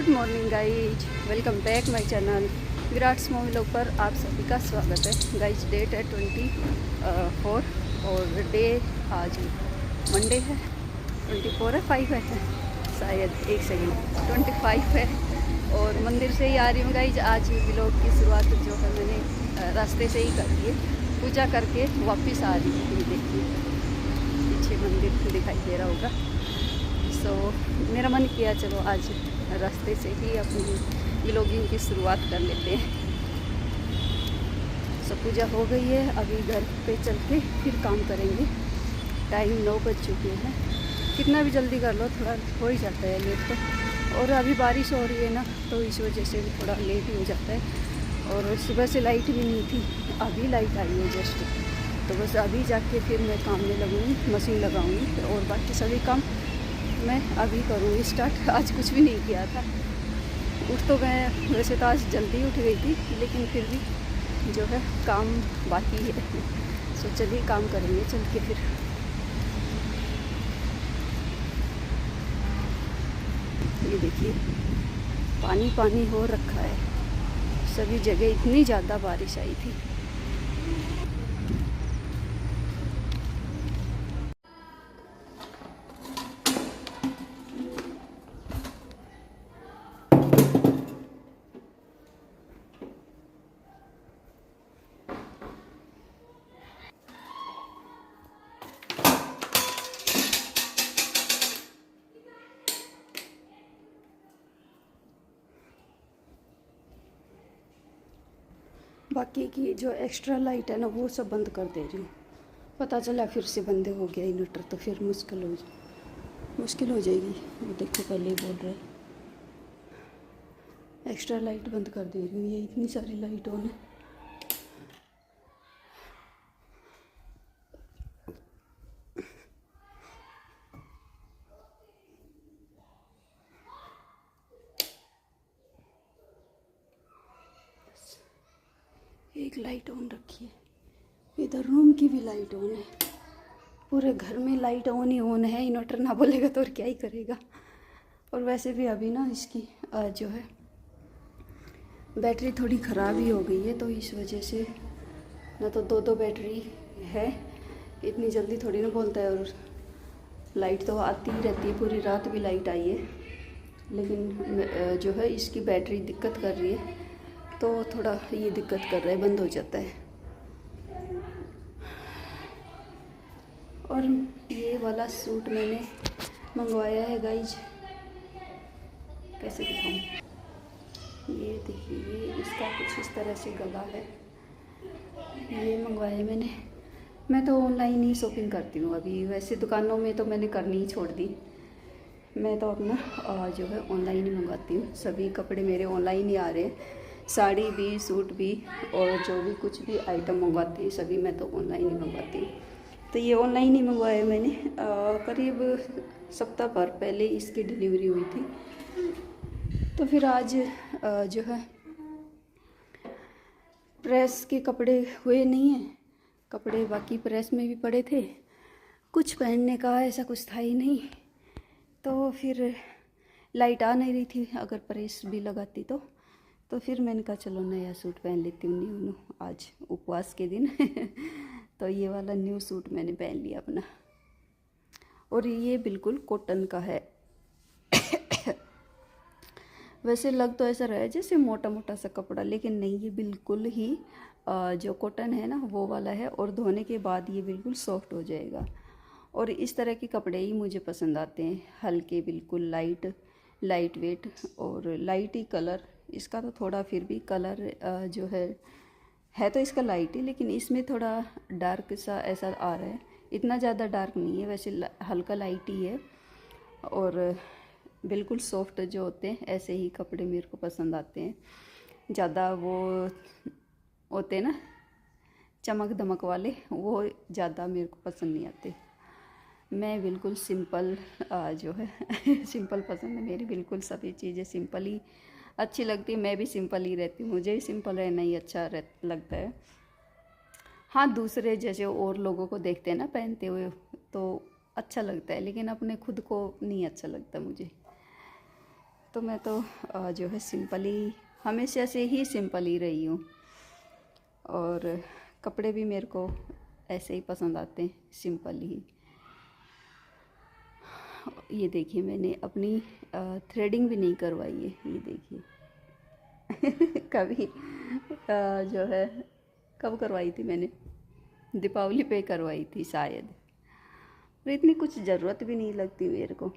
Good morning guys, welcome back my channel Virat small vlog पर आप सभी का स्वागत है। गाइज डेट है 24 और डे आज मंडे है। 24 है 5 है शायद, एक सेकेंड 25 है। और मंदिर से ही आ रही हूँ गाइज। आज व्लॉग की शुरुआत जो है मैंने रास्ते से ही कर दी है। पूजा करके वापस आ रही हूँ। देखिए पीछे मंदिर दिखाई दे रहा होगा। मेरा मन किया चलो आज रास्ते से ही अपनी व्लॉगिंग की शुरुआत कर लेते हैं। पूजा हो गई है, अभी घर पे चल के फिर काम करेंगे। टाइम 9 बज चुके हैं। कितना भी जल्दी कर लो थोड़ा हो ही जाता है लेट तो। और अभी बारिश हो रही है ना, तो इस वजह से भी थोड़ा लेट ही हो जाता है। और सुबह से लाइट भी नहीं थी, अभी लाइट आई है जस्ट। तो बस अभी जाके फिर मैं काम में लगूँगी, मशीन लगाऊँगी और बाकी सभी काम मैं अभी करूँगी स्टार्ट। आज कुछ भी नहीं किया था। उठ तो मैं वैसे तो आज जल्दी उठ गई थी, लेकिन फिर भी जो है काम बाकी है। सो चलिए काम करेंगे चल के फिर। ये देखिए पानी पानी हो रखा है सभी जगह, इतनी ज़्यादा बारिश आई थी। बाकी की जो एक्स्ट्रा लाइट है ना वो सब बंद कर दे रही हूँ। पता चला फिर से बंद हो गया इन्वर्टर तो फिर मुश्किल हो जाएगी। वो देखो पहले ही बोल रहा है। एक्स्ट्रा लाइट बंद कर दे रही हूँ। ये इतनी सारी लाइट ऑन है। एक लाइट ऑन रखी है, इधर रूम की भी लाइट ऑन है। पूरे घर में लाइट ऑन ही ऑन है। इन्वर्टर ना बोलेगा तो और क्या ही करेगा। और वैसे भी अभी ना इसकी जो है बैटरी थोड़ी ख़राब ही हो गई है, तो इस वजह से ना तो दो बैटरी है। इतनी जल्दी थोड़ी ना बोलता है। और लाइट तो आती ही रहती है, पूरी रात भी लाइट आई है, लेकिन जो है इसकी बैटरी दिक्कत कर रही है, तो थोड़ा ये दिक्कत कर रहा है, बंद हो जाता है। और ये वाला सूट मैंने मंगवाया है गाइज, कैसे दिखाऊं। ये देखिए इसका कुछ इस तरह से गला है। ये मंगवाया मैंने। मैं तो ऑनलाइन ही शॉपिंग करती हूँ अभी। वैसे दुकानों में तो मैंने करनी ही छोड़ दी। मैं तो अपना जो है ऑनलाइन ही मंगवाती हूँ। सभी कपड़े मेरे ऑनलाइन ही आ रहे हैं, साड़ी भी सूट भी, और जो भी कुछ भी आइटम मंगवाती हूँ सभी मैं तो ऑनलाइन ही मंगवाती हूँ। तो ये ऑनलाइन ही मंगवाया मैंने। करीब सप्ताह भर पहले इसकी डिलीवरी हुई थी। तो फिर आज जो है प्रेस के कपड़े हुए नहीं हैं। कपड़े बाकी प्रेस में भी पड़े थे, कुछ पहनने का ऐसा कुछ था ही नहीं। तो फिर लाइट आ नहीं रही थी, अगर प्रेस भी लगाती तो फिर मैंने कहा चलो नया सूट पहन लेती हूँ न्यू आज उपवास के दिन। तो ये वाला न्यू सूट मैंने पहन लिया अपना। और ये बिल्कुल कॉटन का है। वैसे लग तो ऐसा रहा है जैसे मोटा मोटा सा कपड़ा, लेकिन नहीं, ये बिल्कुल ही जो कॉटन है ना वो वाला है। और धोने के बाद ये बिल्कुल सॉफ्ट हो जाएगा। और इस तरह के कपड़े ही मुझे पसंद आते हैं, हल्के बिल्कुल लाइट वेट और लाइट ही कलर। इसका तो थोड़ा फिर भी कलर जो है तो इसका लाइट ही, लेकिन इसमें थोड़ा डार्क सा ऐसा आ रहा है। इतना ज़्यादा डार्क नहीं है, वैसे हल्का लाइट ही है। और बिल्कुल सॉफ्ट जो होते हैं ऐसे ही कपड़े मेरे को पसंद आते हैं। ज़्यादा वो होते हैं ना चमक धमक वाले, वो ज़्यादा मेरे को पसंद नहीं आते। मैं बिल्कुल सिंपल जो है सिंपल पसंद है मेरी। बिल्कुल सभी चीज़ें सिंपल ही अच्छी लगती है। मैं भी सिंपल ही रहती हूँ, मुझे भी सिंपल रहना ही अच्छा लगता है। हाँ, दूसरे जैसे और लोगों को देखते हैं ना पहनते हुए तो अच्छा लगता है, लेकिन अपने खुद को नहीं अच्छा लगता मुझे। तो मैं तो जो है सिंपल ही, हमेशा से ही सिंपल ही रही हूँ, और कपड़े भी मेरे को ऐसे ही पसंद आते हैं, सिंपल ही। ये देखिए मैंने अपनी थ्रेडिंग भी नहीं करवाई है, ये देखिए। कभी जो है कब करवाई थी मैंने, दीपावली पे करवाई थी शायद, और इतनी कुछ ज़रूरत भी नहीं लगती मेरे को।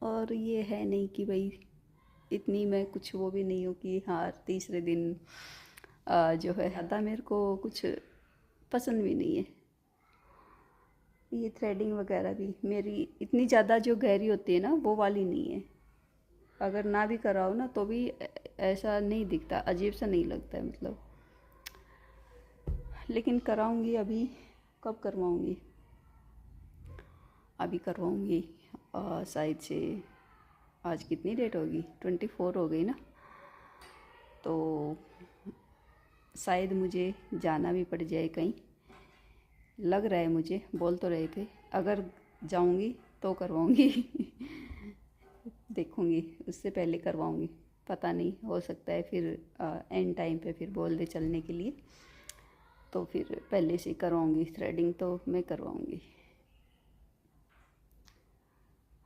और ये है नहीं कि भाई इतनी मैं कुछ वो भी नहीं हूँ कि हाँ तीसरे दिन जो है ज़्यादा मेरे को कुछ पसंद भी नहीं है। ये थ्रेडिंग वगैरह भी मेरी इतनी ज़्यादा जो गहरी होती है ना, वो वाली नहीं है। अगर ना भी कराओ ना तो भी ऐसा नहीं दिखता, अजीब सा नहीं लगता है मतलब। लेकिन कराऊंगी अभी, कब करवाऊंगी, अभी करवाऊंगी शायद से। आज कितनी डेट होगी, 24 हो गई ना, तो शायद मुझे जाना भी पड़ जाए कहीं, लग रहा है मुझे, बोल तो रहे थे। अगर जाऊंगी तो करवाऊंगी। देखूंगी, उससे पहले करवाऊंगी, पता नहीं, हो सकता है फिर एंड टाइम पे फिर बोल दे चलने के लिए, तो फिर पहले से करवाऊंगी। थ्रेडिंग तो मैं करवाऊंगी।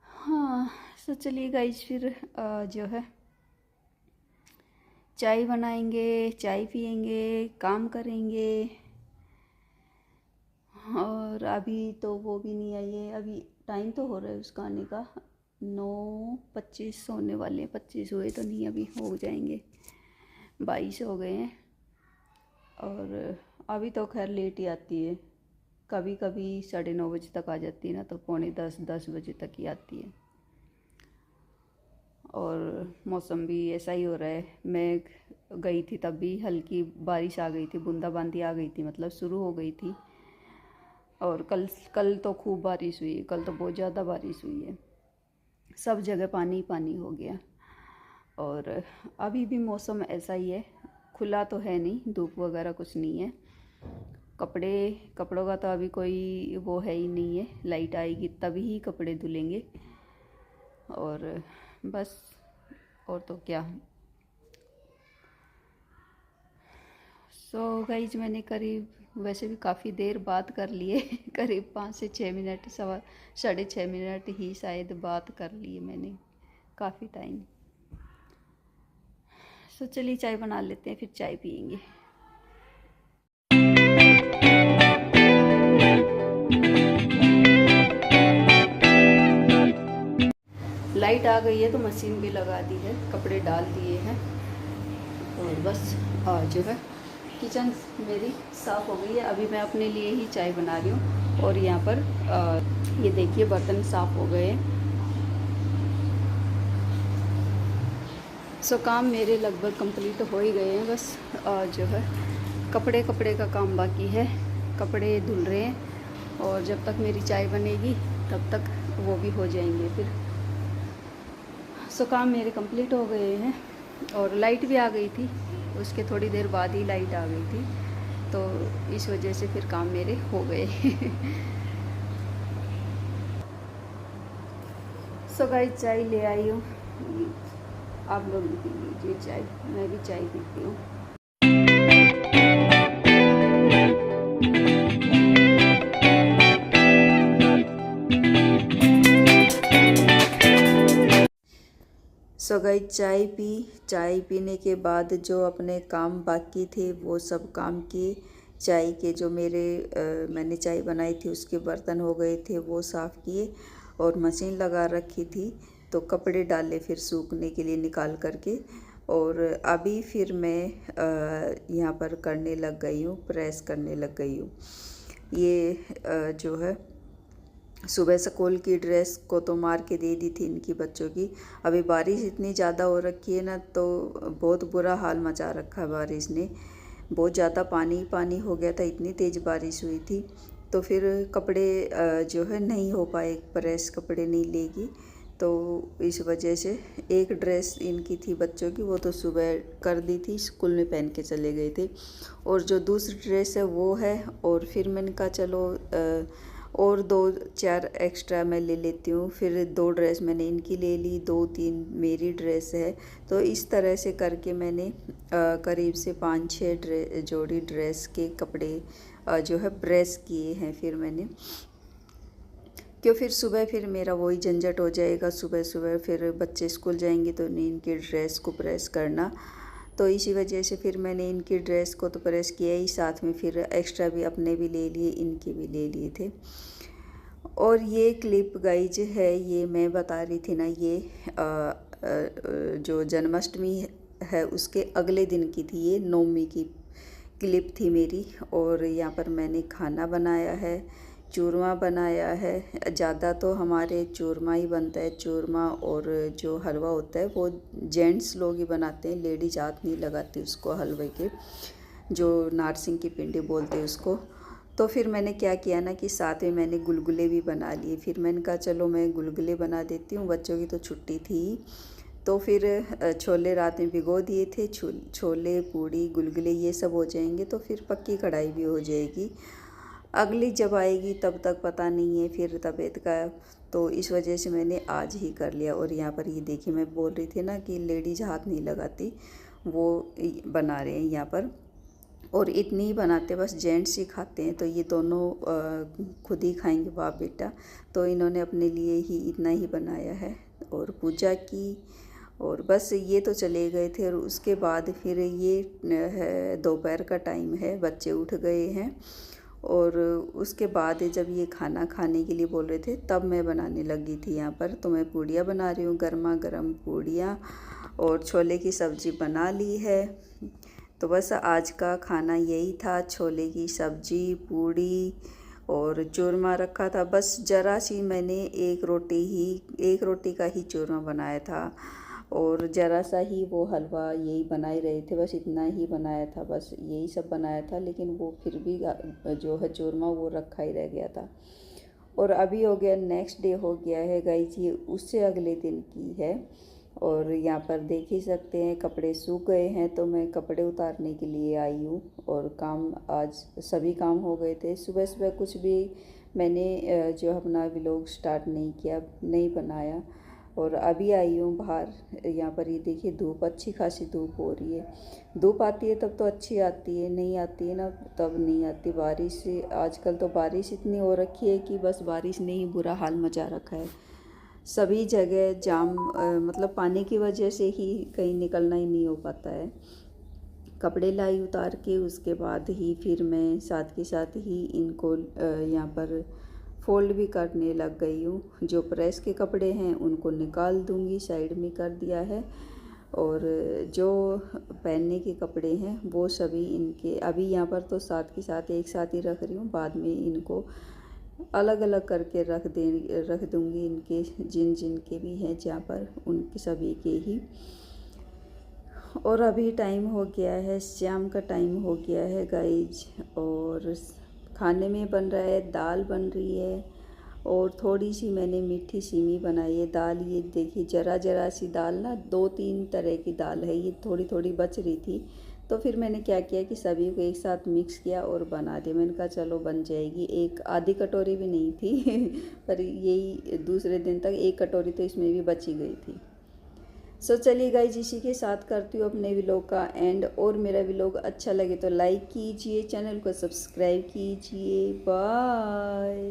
हाँ, तो चलिए गाइस, फिर जो है चाय बनाएंगे, चाय पियेंगे, काम करेंगे। और अभी तो वो भी नहीं आई है, अभी टाइम तो हो रहा है उसका आने का, 9:25 होने वाले हैं। 25 हुए तो नहीं, अभी हो जाएंगे, 22 हो गए हैं। और अभी तो खैर लेट ही आती है, कभी कभी 9:30 बजे तक आ जाती है ना, तो 9:45-10 बजे तक ही आती है। और मौसम भी ऐसा ही हो रहा है। मैं गई थी तब भी हल्की बारिश आ गई थी, बूंदाबांदी आ गई थी, मतलब शुरू हो गई थी। और कल तो खूब बारिश हुई, कल तो बहुत ज़्यादा बारिश हुई है, सब जगह पानी पानी हो गया। और अभी भी मौसम ऐसा ही है, खुला तो है नहीं, धूप वगैरह कुछ नहीं है। कपड़ों का तो अभी कोई वो है ही नहीं है, लाइट आएगी तभी ही कपड़े धुलेंगे। और बस, और तो क्या। सो गाइज, मैंने करीब, वैसे भी काफ़ी देर बात कर लिए। करीब 5 से 6 मिनट, 6.5 मिनट ही शायद बात कर लिए मैंने, काफ़ी टाइम। सो चलिए चाय बना लेते हैं, फिर चाय पियेंगे। लाइट आ गई है तो मशीन भी लगा दी है, कपड़े डाल दिए हैं, और बस जो है किचन मेरी साफ़ हो गई है। अभी मैं अपने लिए ही चाय बना रही हूँ, और यहाँ पर ये देखिए बर्तन साफ़ हो गए हैं। सो काम मेरे लगभग कंप्लीट हो ही गए हैं, बस जो है कपड़े का काम बाकी है, कपड़े धुल रहे हैं। और जब तक मेरी चाय बनेगी तब तक वो भी हो जाएंगे फिर। सो काम मेरे कंप्लीट हो गए हैं, और लाइट भी आ गई थी, उसके थोड़ी देर बाद ही लाइट आ गई थी, तो इस वजह से फिर काम मेरे हो गए। सो गाइस, चाय ले आई हूँ, आप लोग भी पी लीजिए चाय, मैं भी चाय पीती हूँ। सो गाइस, चाय पीने के बाद जो अपने काम बाकी थे वो सब काम किए। चाय के जो मैंने चाय बनाई थी उसके बर्तन हो गए थे, वो साफ़ किए, और मशीन लगा रखी थी तो कपड़े डाले फिर सूखने के लिए निकाल करके। और अभी फिर मैं यहाँ पर करने लग गई हूँ, प्रेस करने लग गई हूँ। ये जो है सुबह स्कूल की ड्रेस को तो मार के दे दी थी इनकी बच्चों की। अभी बारिश इतनी ज़्यादा हो रखी है ना, तो बहुत बुरा हाल मचा रखा है बारिश ने, बहुत ज़्यादा पानी पानी हो गया था, इतनी तेज़ बारिश हुई थी। तो फिर कपड़े जो है नहीं हो पाए, प्रेस कपड़े नहीं लेगी, तो इस वजह से एक ड्रेस इनकी थी बच्चों की, वो तो सुबह कर दी थी, स्कूल में पहन के चले गए थे। और जो दूसरी ड्रेस है वो है, और फिर मैंने कहा चलो और 2-4 एक्स्ट्रा मैं ले लेती हूँ। फिर 2 ड्रेस मैंने इनकी ले ली, 2-3 मेरी ड्रेस है। तो इस तरह से करके मैंने करीब से 5-6 जोड़ी ड्रेस के कपड़े जो है प्रेस किए हैं। फिर मैंने क्यों फिर सुबह फिर मेरा वही झंझट हो जाएगा, सुबह सुबह फिर बच्चे स्कूल जाएंगे तो इनकी ड्रेस को प्रेस करना। तो इसी वजह से फिर मैंने इनकी ड्रेस को तो प्रेस किया ही, साथ में फिर एक्स्ट्रा भी अपने भी ले लिए, इनके भी ले लिए थे। और ये क्लिप गाइज है, ये मैं बता रही थी ना, ये जो जन्माष्टमी है उसके अगले दिन की थी, ये नवमी की क्लिप थी मेरी। और यहाँ पर मैंने खाना बनाया है, चूरमा बनाया है। ज़्यादा तो हमारे चूरमा ही बनता है, चूरमा और जो हलवा होता है वो जेंट्स लोग ही बनाते हैं, लेडीज हाथ नहीं लगाती उसको, हलवे के जो नारसिंग की पिंडी बोलते हैं उसको। तो फिर मैंने क्या किया ना कि साथ में मैंने गुलगुले भी बना लिए। फिर मैंने कहा चलो मैं गुलगुले बना देती हूँ, बच्चों की तो छुट्टी थी। तो फिर छोले रात में भिगो दिए थे, छोले पूड़ी गुलगुले ये सब हो जाएंगे तो फिर पक्की कढ़ाई भी हो जाएगी। अगली जब आएगी तब तक पता नहीं है फिर तबीयत का, तो इस वजह से मैंने आज ही कर लिया। और यहाँ पर ये देखिए, मैं बोल रही थी ना कि लेडीज हाथ नहीं लगाती, वो बना रहे हैं यहाँ पर। और इतनी ही बनाते, बस जेंट्स ही खाते हैं। तो ये दोनों खुद ही खाएंगे बाप बेटा, तो इन्होंने अपने लिए ही इतना ही बनाया है। और पूजा की और बस ये तो चले गए थे। और उसके बाद फिर ये है दोपहर का टाइम है, बच्चे उठ गए हैं। और उसके बाद जब ये खाना खाने के लिए बोल रहे थे तब मैं बनाने लगी थी यहाँ पर। तो मैं पूड़ियाँ बना रही हूँ, गर्मा गर्म पूड़ियाँ, और छोले की सब्ज़ी बना ली है। तो बस आज का खाना यही था, छोले की सब्ज़ी, पूड़ी और चूरमा रखा था। बस ज़रा सी मैंने एक रोटी का ही चूरमा बनाया था, और ज़रा सा ही वो हलवा यही बना ही रहे थे, बस इतना ही बनाया था, बस यही सब बनाया था। लेकिन वो फिर भी जो है चूरमा वो रखा ही रह गया था। और अभी हो गया, नेक्स्ट डे हो गया है गाइस, ये उससे अगले दिन की है। और यहाँ पर देख ही सकते हैं कपड़े सूख गए हैं, तो मैं कपड़े उतारने के लिए आई हूँ। और काम आज सभी काम हो गए थे। सुबह सुबह कुछ भी मैंने जो अपना व्लॉग स्टार्ट नहीं किया, नहीं बनाया। और अभी आई हूँ बाहर, यहाँ पर ये देखिए धूप, अच्छी खासी धूप हो रही है। धूप आती है तब तो अच्छी आती है, नहीं आती है ना तब नहीं आती। बारिश से आजकल तो बारिश इतनी हो रखी है कि बस बारिश ने ही बुरा हाल मचा रखा है। सभी जगह जाम, मतलब पानी की वजह से ही कहीं निकलना ही नहीं हो पाता है। कपड़े लाई उतार के, उसके बाद ही फिर मैं साथ के साथ ही इनको यहाँ पर फोल्ड भी करने लग गई हूँ। जो प्रेस के कपड़े हैं उनको निकाल दूँगी, साइड में कर दिया है। और जो पहनने के कपड़े हैं वो सभी इनके अभी यहाँ पर तो साथ के साथ एक साथ ही रख रही हूँ, बाद में इनको अलग अलग करके रख दूँगी। इनके जिन के भी हैं जहाँ पर, उनके सभी के ही। और अभी टाइम हो गया है, शाम का टाइम हो गया है गाइज। और खाने में बन रहा है, दाल बन रही है और थोड़ी सी मैंने मीठी सीमी बनाई है। दाल ये देखिए, ज़रा सी दाल ना, 2-3 तरह की दाल है, ये थोड़ी थोड़ी बच रही थी। तो फिर मैंने क्या किया कि सभी को एक साथ मिक्स किया और बना दिया। मैंने कहा चलो बन जाएगी, एक आधी कटोरी भी नहीं थी पर यही दूसरे दिन तक 1 कटोरी तो इसमें भी बची गई थी। सो चलिए गाइस, इसी के साथ करती हूँ अपने व्लॉग का एंड। और मेरा व्लॉग अच्छा लगे तो लाइक कीजिए, चैनल को सब्सक्राइब कीजिए। बाय।